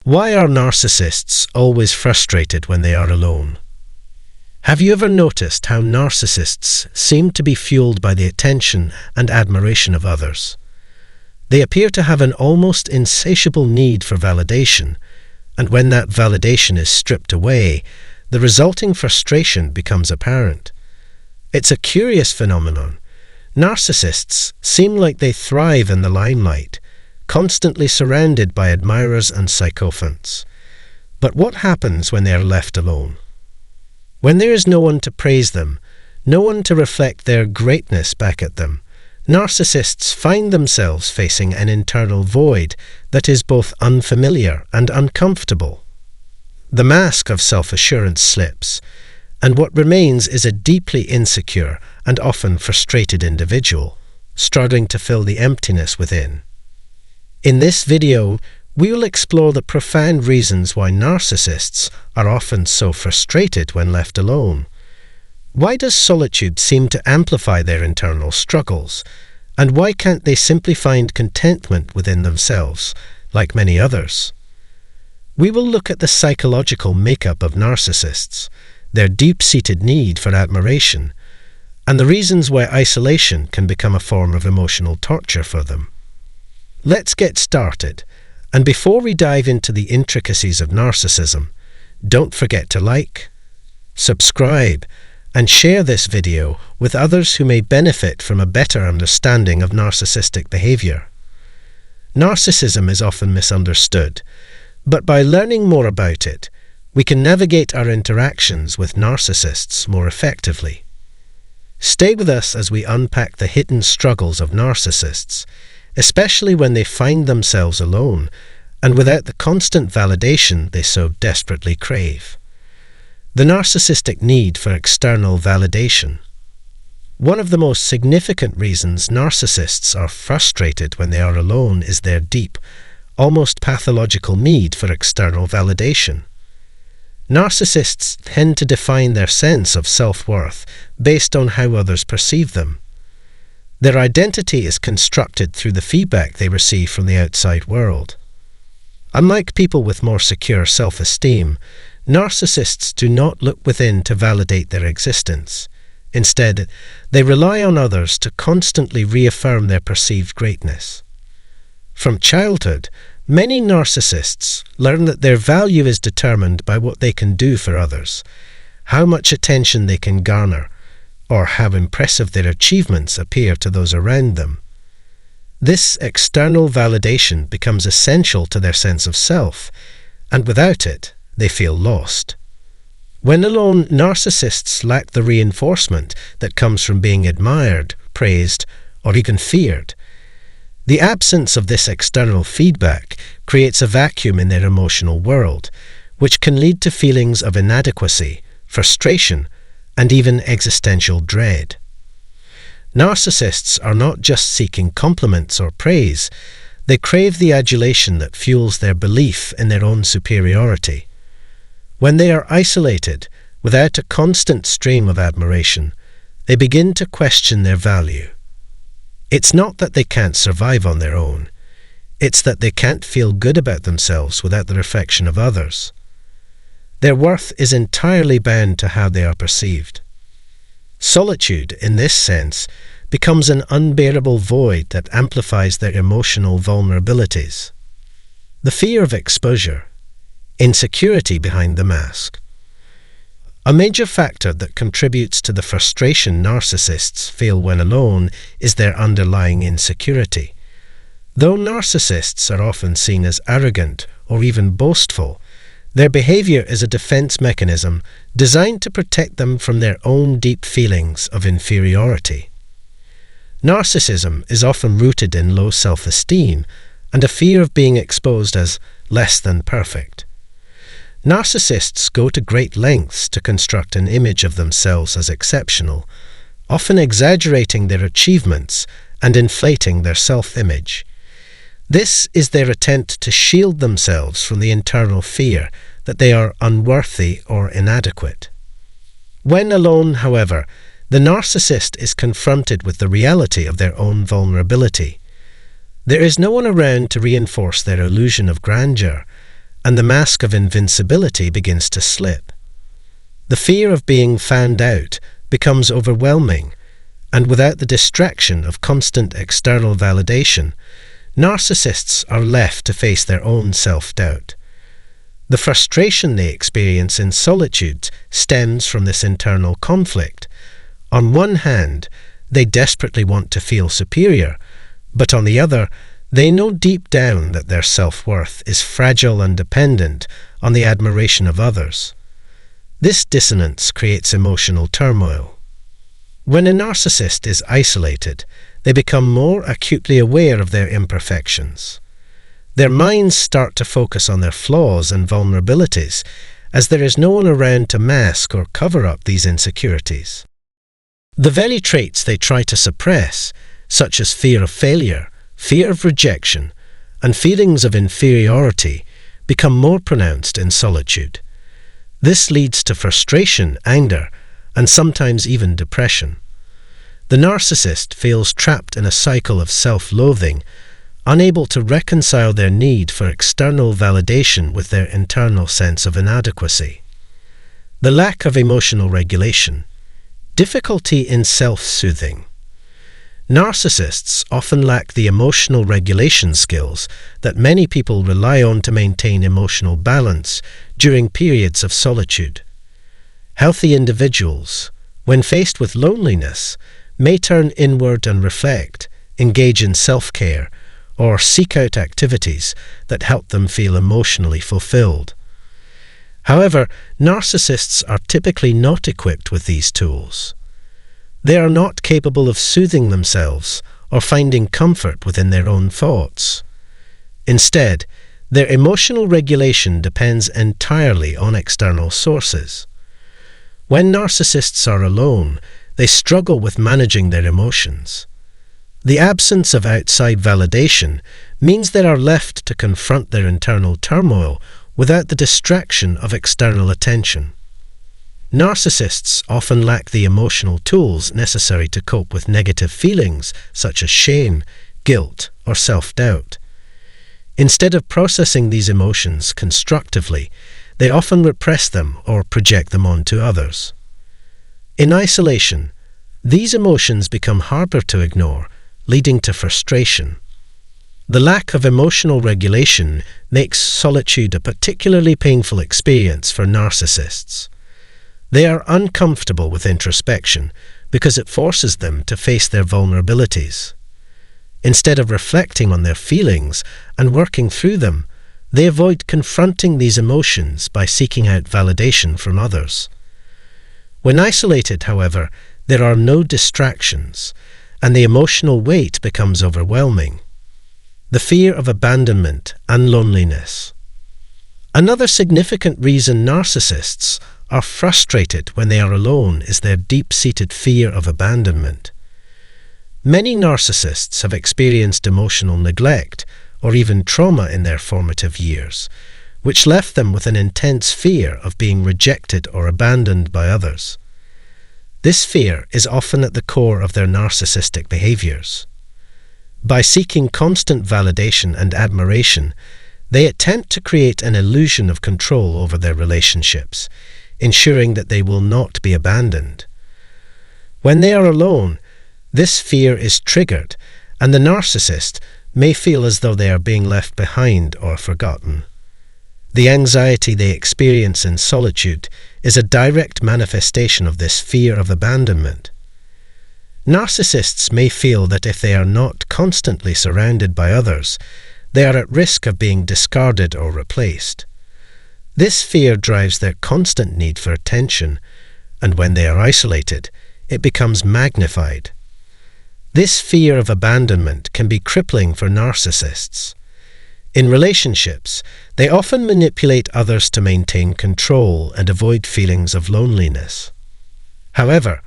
Why are narcissists always frustrated when they are alone? Have you ever noticed how narcissists seem to be fueled by the attention and admiration of others? They appear to have an almost insatiable need for validation, and when that validation is stripped away, the resulting frustration becomes apparent. It's a curious phenomenon. Narcissists seem like they thrive in the limelight, constantly surrounded by admirers and sycophants. But what happens when they are left alone? When there is no one to praise them, no one to reflect their greatness back at them, narcissists find themselves facing an internal void that is both unfamiliar and uncomfortable. The mask of self-assurance slips, and what remains is a deeply insecure and often frustrated individual, struggling to fill the emptiness within. In this video, we will explore the profound reasons why narcissists are often so frustrated when left alone. Why does solitude seem to amplify their internal struggles? And why can't they simply find contentment within themselves, like many others? We will look at the psychological makeup of narcissists, their deep-seated need for admiration, and the reasons why isolation can become a form of emotional torture for them. Let's get started, and before we dive into the intricacies of narcissism, don't forget to like, subscribe, and share this video with others who may benefit from a better understanding of narcissistic behavior. Narcissism is often misunderstood, but by learning more about it, we can navigate our interactions with narcissists more effectively. Stay with us as we unpack the hidden struggles of narcissists, especially when they find themselves alone and without the constant validation they so desperately crave. The narcissistic need for external validation. One of the most significant reasons narcissists are frustrated when they are alone is their deep, almost pathological need for external validation. Narcissists tend to define their sense of self-worth based on how others perceive them. Their identity is constructed through the feedback they receive from the outside world. Unlike people with more secure self-esteem, narcissists do not look within to validate their existence. Instead, they rely on others to constantly reaffirm their perceived greatness. From childhood, many narcissists learn that their value is determined by what they can do for others, how much attention they can garner, or how impressive their achievements appear to those around them. This external validation becomes essential to their sense of self, and without it, they feel lost. When alone, narcissists lack the reinforcement that comes from being admired, praised, or even feared. The absence of this external feedback creates a vacuum in their emotional world, which can lead to feelings of inadequacy, frustration, and even existential dread. Narcissists are not just seeking compliments or praise, they crave the adulation that fuels their belief in their own superiority. When they are isolated, without a constant stream of admiration, they begin to question their value. It's not that they can't survive on their own, it's that they can't feel good about themselves without the affection of others. Their worth is entirely bound to how they are perceived. Solitude, in this sense, becomes an unbearable void that amplifies their emotional vulnerabilities. The fear of exposure, insecurity behind the mask. A major factor that contributes to the frustration narcissists feel when alone is their underlying insecurity. Though narcissists are often seen as arrogant or even boastful, their behavior is a defense mechanism designed to protect them from their own deep feelings of inferiority. Narcissism is often rooted in low self-esteem and a fear of being exposed as less than perfect. Narcissists go to great lengths to construct an image of themselves as exceptional, often exaggerating their achievements and inflating their self-image. This is their attempt to shield themselves from the internal fear that they are unworthy or inadequate. When alone, however, the narcissist is confronted with the reality of their own vulnerability. There is no one around to reinforce their illusion of grandeur, and the mask of invincibility begins to slip. The fear of being found out becomes overwhelming, and without the distraction of constant external validation, narcissists are left to face their own self-doubt. The frustration they experience in solitude stems from this internal conflict. On one hand, they desperately want to feel superior, but on the other, they know deep down that their self-worth is fragile and dependent on the admiration of others. This dissonance creates emotional turmoil. When a narcissist is isolated, they become more acutely aware of their imperfections. Their minds start to focus on their flaws and vulnerabilities, as there is no one around to mask or cover up these insecurities. The very traits they try to suppress, such as fear of failure, fear of rejection, and feelings of inferiority, become more pronounced in solitude. This leads to frustration, anger, and sometimes even depression. The narcissist feels trapped in a cycle of self-loathing, unable to reconcile their need for external validation with their internal sense of inadequacy. The lack of emotional regulation, difficulty in self-soothing. Narcissists often lack the emotional regulation skills that many people rely on to maintain emotional balance during periods of solitude. Healthy individuals, when faced with loneliness, may turn inward and reflect, engage in self-care, or seek out activities that help them feel emotionally fulfilled. However, narcissists are typically not equipped with these tools. They are not capable of soothing themselves or finding comfort within their own thoughts. Instead, their emotional regulation depends entirely on external sources. When narcissists are alone, they struggle with managing their emotions. The absence of outside validation means they are left to confront their internal turmoil without the distraction of external attention. Narcissists often lack the emotional tools necessary to cope with negative feelings such as shame, guilt, or self-doubt. Instead of processing these emotions constructively, they often repress them or project them onto others. In isolation, these emotions become harder to ignore, leading to frustration. The lack of emotional regulation makes solitude a particularly painful experience for narcissists. They are uncomfortable with introspection because it forces them to face their vulnerabilities. Instead of reflecting on their feelings and working through them, they avoid confronting these emotions by seeking out validation from others. When isolated, however, there are no distractions, and the emotional weight becomes overwhelming. The fear of abandonment and loneliness. Another significant reason narcissists are frustrated when they are alone is their deep-seated fear of abandonment. Many narcissists have experienced emotional neglect or even trauma in their formative years, which left them with an intense fear of being rejected or abandoned by others. This fear is often at the core of their narcissistic behaviors. By seeking constant validation and admiration, they attempt to create an illusion of control over their relationships, ensuring that they will not be abandoned. When they are alone, this fear is triggered, and the narcissist may feel as though they are being left behind or forgotten. The anxiety they experience in solitude is a direct manifestation of this fear of abandonment. Narcissists may feel that if they are not constantly surrounded by others, they are at risk of being discarded or replaced. This fear drives their constant need for attention, and when they are isolated, it becomes magnified. This fear of abandonment can be crippling for narcissists. In relationships, they often manipulate others to maintain control and avoid feelings of loneliness. However,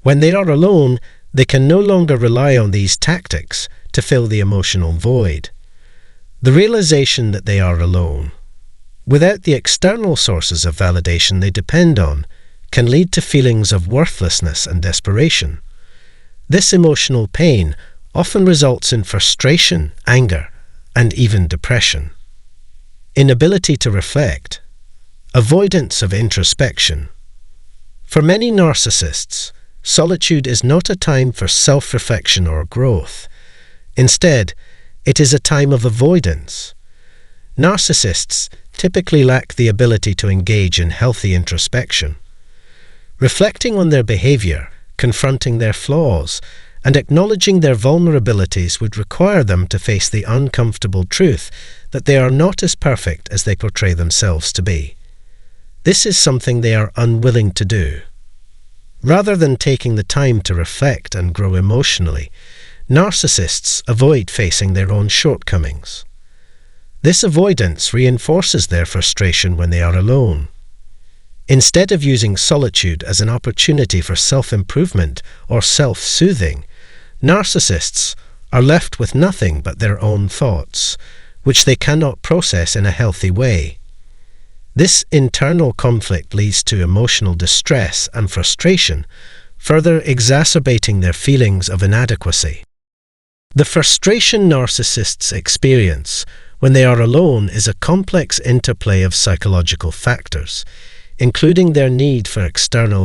when they are alone, they can no longer rely on these tactics to fill the emotional void. The realization that they are alone, without the external sources of validation they depend on, can lead to feelings of worthlessness and desperation. This emotional pain often results in frustration, anger, and even depression. inability to reflect, avoidance of introspection. For many narcissists, solitude is not a time for self-reflection or growth. Instead, it is a time of avoidance. Narcissists typically lack the ability to engage in healthy introspection. Reflecting on their behavior, confronting their flaws, and acknowledging their vulnerabilities would require them to face the uncomfortable truth that they are not as perfect as they portray themselves to be. This is something they are unwilling to do. Rather than taking the time to reflect and grow emotionally, narcissists avoid facing their own shortcomings. This avoidance reinforces their frustration when they are alone. Instead of using solitude as an opportunity for self-improvement or self-soothing, narcissists are left with nothing but their own thoughts, which they cannot process in a healthy way. This internal conflict leads to emotional distress and frustration, further exacerbating their feelings of inadequacy. The frustration narcissists experience when they are alone is a complex interplay of psychological factors, including their need for external